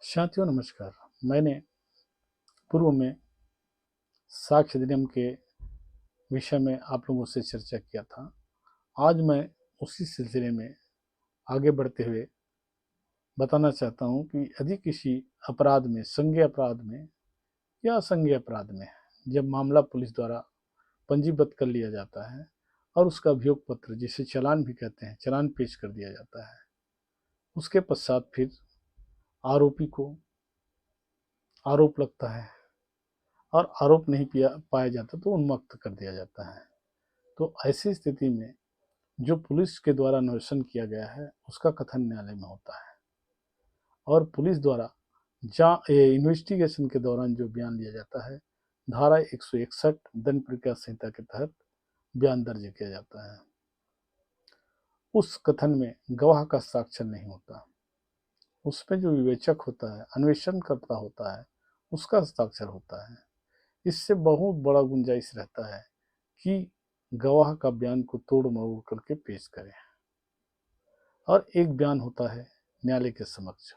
साथियों नमस्कार। मैंने पूर्व में साक्ष्य अधिनियम के विषय में आप लोगों से चर्चा किया था। आज मैं उसी सिलसिले में आगे बढ़ते हुए बताना चाहता हूँ कि यदि किसी अपराध में, संज्ञेय अपराध में या असंज्ञेय अपराध में जब मामला पुलिस द्वारा पंजीबद्ध कर लिया जाता है और उसका अभियोग पत्र, जिसे चालान भी कहते हैं, चालान पेश कर दिया जाता है, उसके पश्चात फिर आरोपी को आरोप लगता है और आरोप नहीं पाया जाता तो उन्मुक्त कर दिया जाता है। तो ऐसी स्थिति में जो पुलिस के द्वारा अन्वेषण किया गया है उसका कथन न्यायालय में होता है और पुलिस द्वारा इन्वेस्टिगेशन के दौरान जो बयान लिया जाता है, धारा 161 दंड प्रक्रिया संहिता के तहत बयान दर्ज किया जाता है। उस कथन में गवाह का साक्ष्य नहीं होता, उसमें जो विवेचक होता है, अन्वेषणकर्ता होता है, उसका हस्ताक्षर होता है। इससे बहुत बड़ा गुंजाइश रहता है कि गवाह का बयान को तोड़ मरोड़ करके पेश करें। और एक बयान होता है न्यायालय के समक्ष,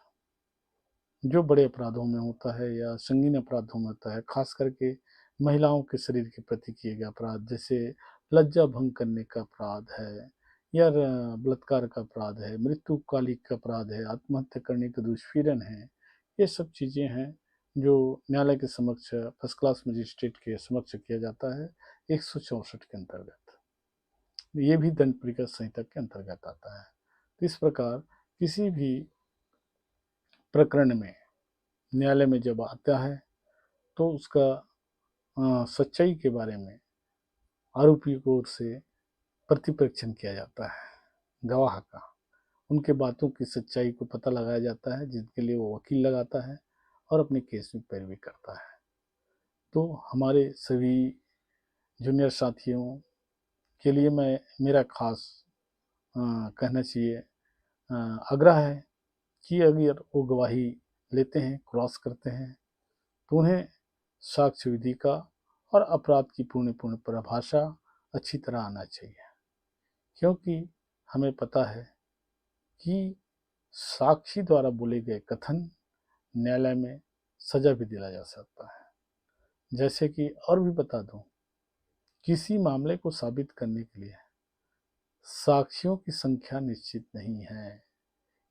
जो बड़े अपराधों में होता है या संगीन अपराधों में होता है, खास करके महिलाओं के शरीर के प्रति किए गए अपराध, जैसे लज्जा भंग करने का अपराध है या बलात्कार का अपराध है, मृत्युकालिक का अपराध है, आत्महत्या करने का दुष्पीड़न है। ये सब चीज़ें हैं जो न्यायालय के समक्ष, फर्स्ट क्लास मजिस्ट्रेट के समक्ष किया जाता है 164 के अंतर्गत। ये भी दंड प्रक्रिया संहिता के अंतर्गत आता है। तो इस प्रकार किसी भी प्रकरण में न्यायालय में जब आता है तो उसका सच्चाई के बारे में आरोपी की ओर से प्रतिपरीक्षण किया जाता है, गवाह का, उनके बातों की सच्चाई को पता लगाया जाता है, जिसके लिए वो वकील लगाता है और अपने केस में पैरवी करता है। तो हमारे सभी जूनियर साथियों के लिए मेरा खास कहना चाहिए आग्रह है कि अगर वो गवाही लेते हैं, क्रॉस करते हैं, तो उन्हें साक्ष्य विधि का और अपराध की पूर्ण परिभाषा अच्छी तरह आना चाहिए, क्योंकि हमें पता है कि साक्षी द्वारा बोले गए कथन न्यायालय में सजा भी दिला जा सकता है। जैसे कि और भी बता दूं, किसी मामले को साबित करने के लिए साक्षियों की संख्या निश्चित नहीं है।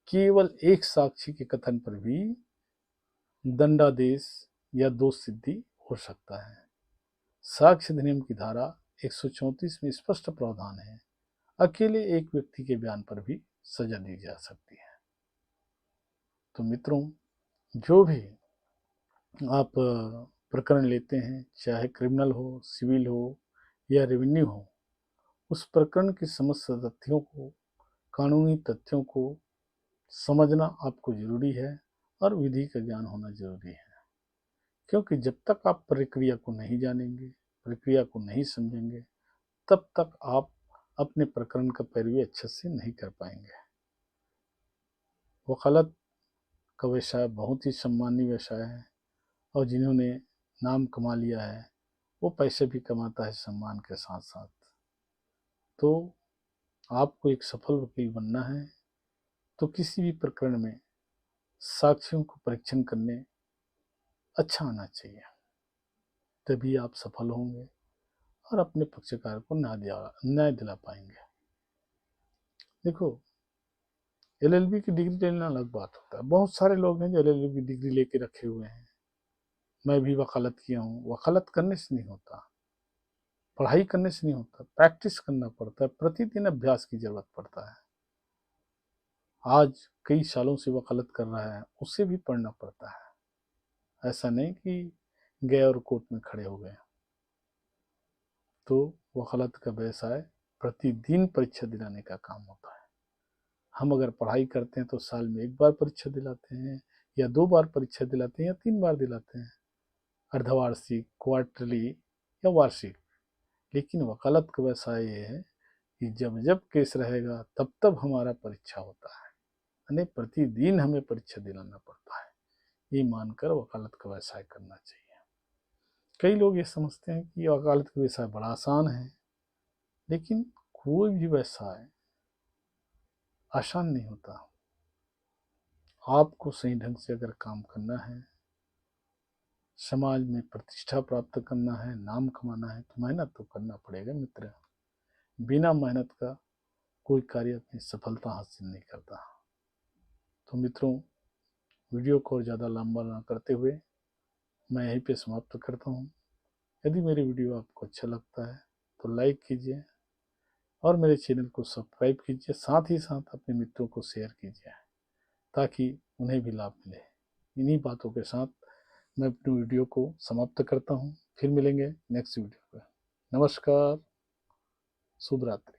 केवल एक साक्षी के कथन पर भी दंडादेश या दोष सिद्धि हो सकता है। साक्ष्य अधिनियम की धारा 134 में स्पष्ट प्रावधान है, अकेले एक व्यक्ति के बयान पर भी सजा दी जा सकती है। तो मित्रों, जो भी आप प्रकरण लेते हैं, चाहे क्रिमिनल हो, सिविल हो या रेवेन्यू हो, उस प्रकरण की समस्त तथ्यों को, कानूनी तथ्यों को समझना आपको जरूरी है और विधि का ज्ञान होना जरूरी है। क्योंकि जब तक आप प्रक्रिया को नहीं जानेंगे, प्रक्रिया को नहीं समझेंगे, तब तक आप अपने प्रकरण का पैरवी अच्छे से नहीं कर पाएंगे। वकालत का व्यवसाय बहुत ही सम्मानीय व्यवसाय है और जिन्होंने नाम कमा लिया है वो पैसे भी कमाता है सम्मान के साथ साथ। तो आपको एक सफल वकील बनना है तो किसी भी प्रकरण में साक्ष्यों को परीक्षण करने अच्छा आना चाहिए, तभी आप सफल होंगे और अपने पक्षकार को न्याय दिला पाएंगे। देखो, एलएलबी की डिग्री लेना अलग बात होता है। बहुत सारे लोग हैं जो एलएलबी की डिग्री लेके रखे हुए हैं। मैं भी वकालत किया हूँ। वकालत करने से नहीं होता, पढ़ाई करने से नहीं होता, प्रैक्टिस करना पड़ता है, प्रतिदिन अभ्यास की जरूरत पड़ता है। आज कई सालों से वकालत कर रहा है, उसे भी पढ़ना पड़ता है। ऐसा नहीं कि गए और कोर्ट में खड़े हो गए। तो वकालत का व्यवसाय प्रतिदिन परीक्षा दिलाने का काम होता है। हम अगर पढ़ाई करते हैं तो साल में एक बार परीक्षा दिलाते हैं या 2 बार परीक्षा दिलाते हैं या 3 बार दिलाते हैं, अर्धवार्षिक, क्वार्टरली या वार्षिक। लेकिन वकालत का व्यवसाय ये है कि जब जब केस रहेगा तब तब हमारा परीक्षा होता है, यानी प्रतिदिन हमें परीक्षा दिलाना पड़ता है। ये मानकर वकालत का व्यवसाय करना चाहिए। कई लोग ये समझते हैं कि वकालत का व्यवसाय बड़ा आसान है, लेकिन कोई भी व्यवसाय आसान नहीं होता। आपको सही ढंग से अगर काम करना है, समाज में प्रतिष्ठा प्राप्त करना है, नाम कमाना है, तो मेहनत तो करना पड़ेगा मित्र। बिना मेहनत का कोई कार्य अपनी सफलता हासिल नहीं करता। तो मित्रों, वीडियो को और ज़्यादा लंबा ना करते हुए मैं यहीं पे समाप्त करता हूँ। यदि मेरी वीडियो आपको अच्छा लगता है तो लाइक कीजिए और मेरे चैनल को सब्सक्राइब कीजिए, साथ ही साथ अपने मित्रों को शेयर कीजिए ताकि उन्हें भी लाभ मिले। इन्हीं बातों के साथ मैं अपनी वीडियो को समाप्त करता हूँ। फिर मिलेंगे नेक्स्ट वीडियो पर। नमस्कार, शुभ रात्रि।